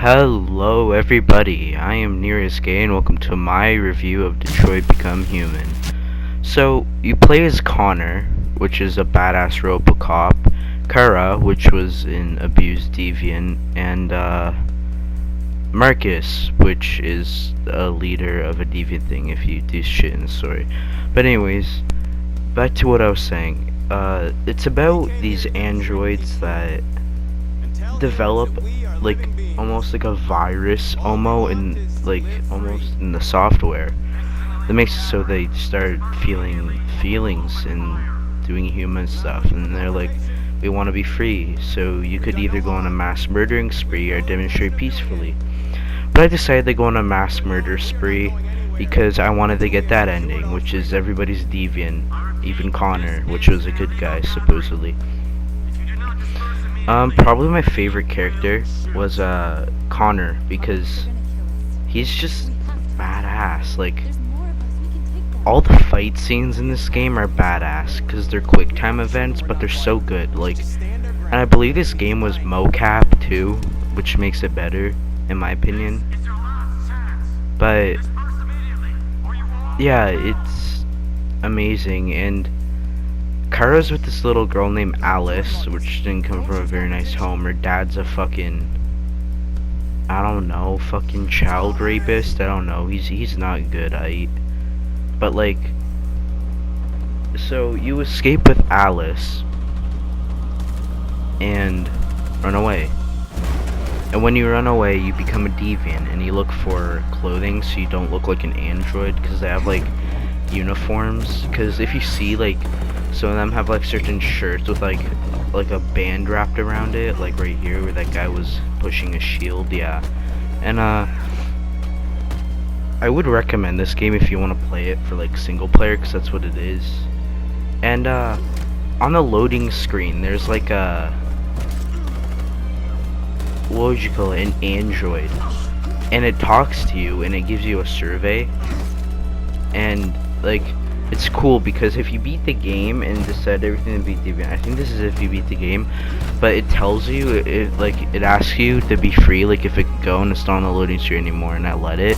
Hello everybody, I am NIRisGAE and welcome to my review of Detroit Become Human. So, you play as Connor, which is a badass Robocop, Kara, which was an abused deviant, and Marcus, which is a leader of a deviant thing if you do shit in the story. But anyways, back to what I was saying. It's about these androids that develop like almost like a virus almost in the software that makes it so they start feeling feelings and doing human stuff, and they're like, we want to be free, so you could either go on a mass murdering spree or demonstrate peacefully. But I decided to go on a mass murder spree because I wanted to get that ending, which is everybody's deviant, even Connor, which was a good guy supposedly. Probably my favorite character was Connor, because he's just badass. Like, all the fight scenes in this game are badass because they're quick time events, but they're so good. Like, and I believe this game was mocap too, which makes it better in my opinion. But yeah, it's amazing. And Kara's with this little girl named Alice, which didn't come from a very nice home. Her dad's a fucking, I don't know, fucking child rapist. I don't know. He's not good. But like, so you escape with Alice and run away. And when you run away, you become a deviant, and you look for clothing so you don't look like an android, because they have like uniforms. Because if you see, like, some of them have like certain shirts with like a band wrapped around it, like right here where that guy was pushing a shield. Yeah. And I would recommend this game if you want to play it for like single player, because that's what it is. And on the loading screen there's like a, what would you call it, an android, and it talks to you and it gives you a survey. And like, it's cool because if you beat the game and decide everything to be deviant, I think this is if you beat the game, but it tells you, it asks you to be free, like if it could go, and it's not on the loading screen anymore, and I let it.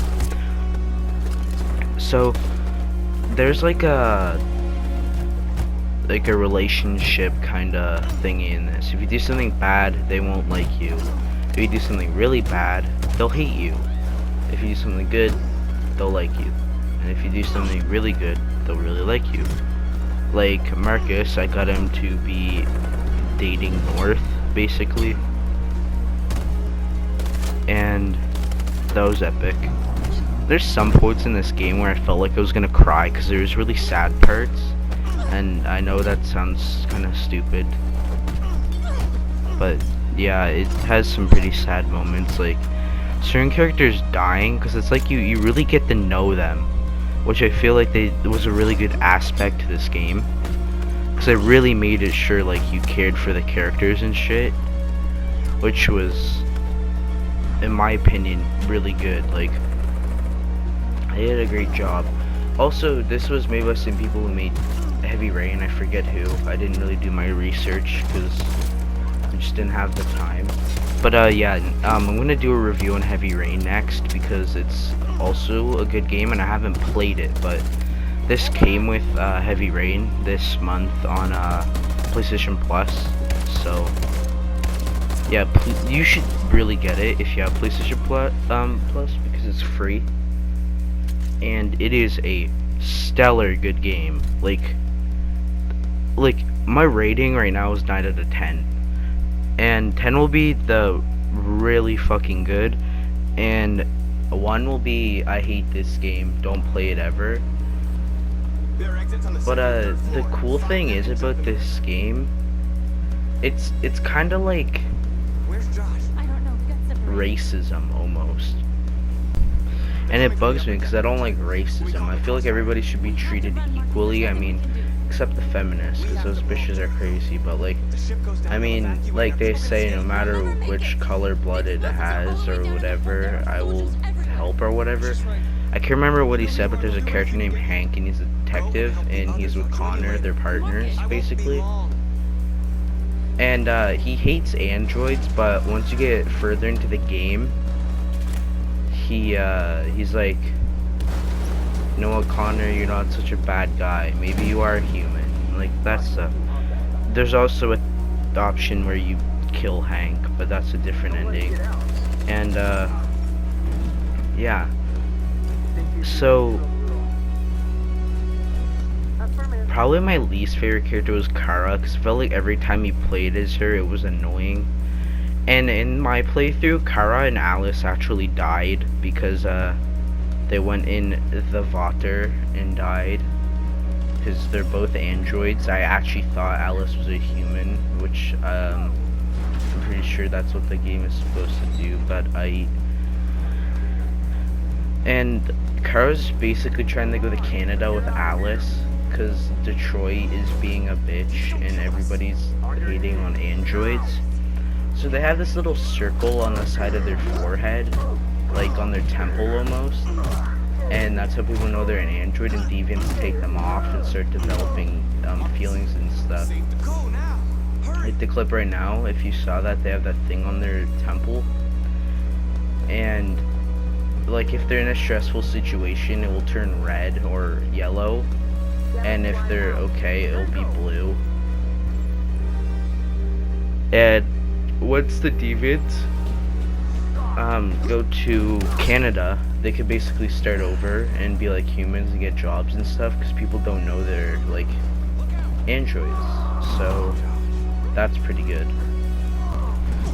So there's like a relationship kind of thingy in this. If you do something bad, they won't like you. If you do something really bad, they'll hate you. If you do something good, they'll like you. And if you do something really good, they'll really like you. Like Marcus, I got him to be dating North, basically. And that was epic. There's some points in this game where I felt like I was gonna cry because there was really sad parts. And I know that sounds kind of stupid, but yeah, it has some pretty sad moments, like certain characters dying, because it's like you really get to know them, which I feel like was a really good aspect to this game, because it really made it sure like you cared for the characters and shit, which was, in my opinion, really good. Like, they did a great job. Also, this was made by some people who made Heavy Rain. I forget who. I didn't really do my research because I just didn't have the time. But yeah, I'm gonna do a review on Heavy Rain next because it's also a good game and I haven't played it. But this came with Heavy Rain this month on PlayStation Plus. So yeah, you should really get it if you have PlayStation Plus because it's free. And it is a stellar good game. Like my rating right now is 9 out of 10, and 10 will be the really fucking good, and 1 will be I hate this game, don't play it ever. But the cool thing is about this game, it's kind of like racism almost. And it bugs me because I don't like racism. I feel like everybody should be treated equally. I mean, except the feminists, because those bitches are crazy. But like, I mean, like they say, no matter which color blood it has or whatever, I will help or whatever. I can't remember what he said, but there's a character named Hank, and he's a detective, and he's with Connor. They're partners, basically. And he hates androids, but once you get further into the game, he's like, you know what, Connor, you're not such a bad guy. Maybe you are human. Like, that stuff. There's also a option where you kill Hank, but that's a different ending. And yeah. So probably my least favorite character was Kara, because I felt like every time you played as her, it was annoying. And in my playthrough, Kara and Alice actually died because they went in the water and died, because they're both androids. I actually thought Alice was a human, which I'm pretty sure that's what the game is supposed to do, but and Kara's basically trying to go to Canada with Alice because Detroit is being a bitch and everybody's hating on androids. So they have this little circle on the side of their forehead, like on their temple almost, and that's how people know they're an android, and deviants take them off and start developing feelings and stuff. Like the clip right now, if you saw that, they have that thing on their temple, and like if they're in a stressful situation, it will turn red or yellow, and if they're okay, it'll be blue. And once the deviants go to Canada, they could basically start over and be like humans and get jobs and stuff, because people don't know they're like androids. So that's pretty good.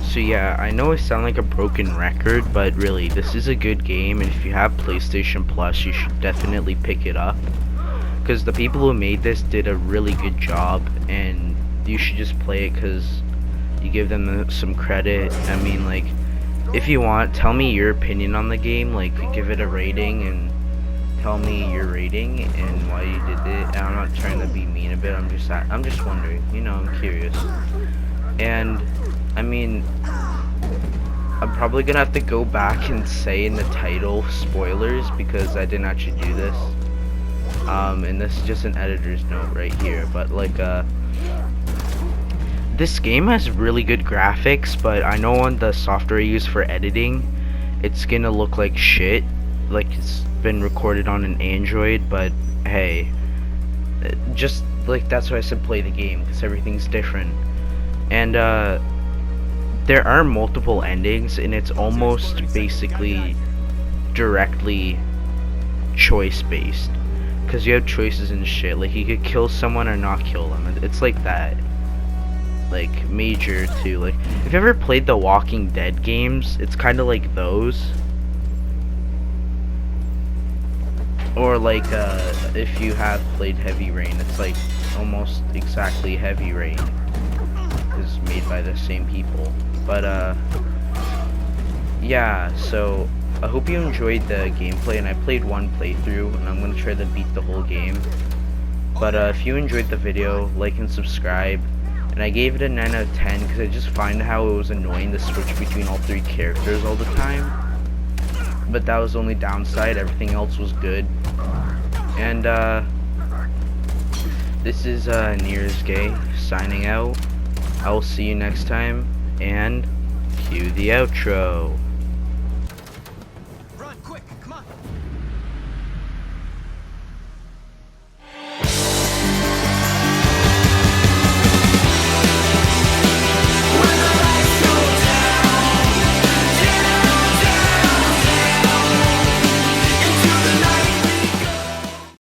So yeah, I know I sound like a broken record, but really, this is a good game, and if you have PlayStation Plus, you should definitely pick it up, because the people who made this did a really good job, and you should just play it because you give them some credit. I mean, like, if you want, tell me your opinion on the game, like, give it a rating, and tell me your rating and why you did it. And I'm not trying to be mean about it, I'm just wondering, you know, I'm curious. And I mean, I'm probably gonna have to go back and say in the title spoilers, because I didn't actually do this. And this is just an editor's note right here, but like this game has really good graphics, but I know on the software I use for editing, it's gonna look like shit, like it's been recorded on an Android. But hey, just like, that's why I said play the game, because everything's different. And there are multiple endings, and it's almost basically directly choice based, because you have choices and shit. Like, you could kill someone or not kill them. It's like that, like major too. Like, if you ever played the Walking Dead games, it's kind of like those. Or like if you have played Heavy Rain, it's like almost exactly Heavy Rain, is made by the same people. But yeah, so I hope you enjoyed the gameplay, and I played one playthrough, and I'm gonna try to beat the whole game. But if you enjoyed the video, like and subscribe. And I gave it a 9 out of 10 because I just find how it was annoying to switch between all three characters all the time. But that was the only downside. Everything else was good. And this is NIRisGAE signing out. I will see you next time, and cue the outro.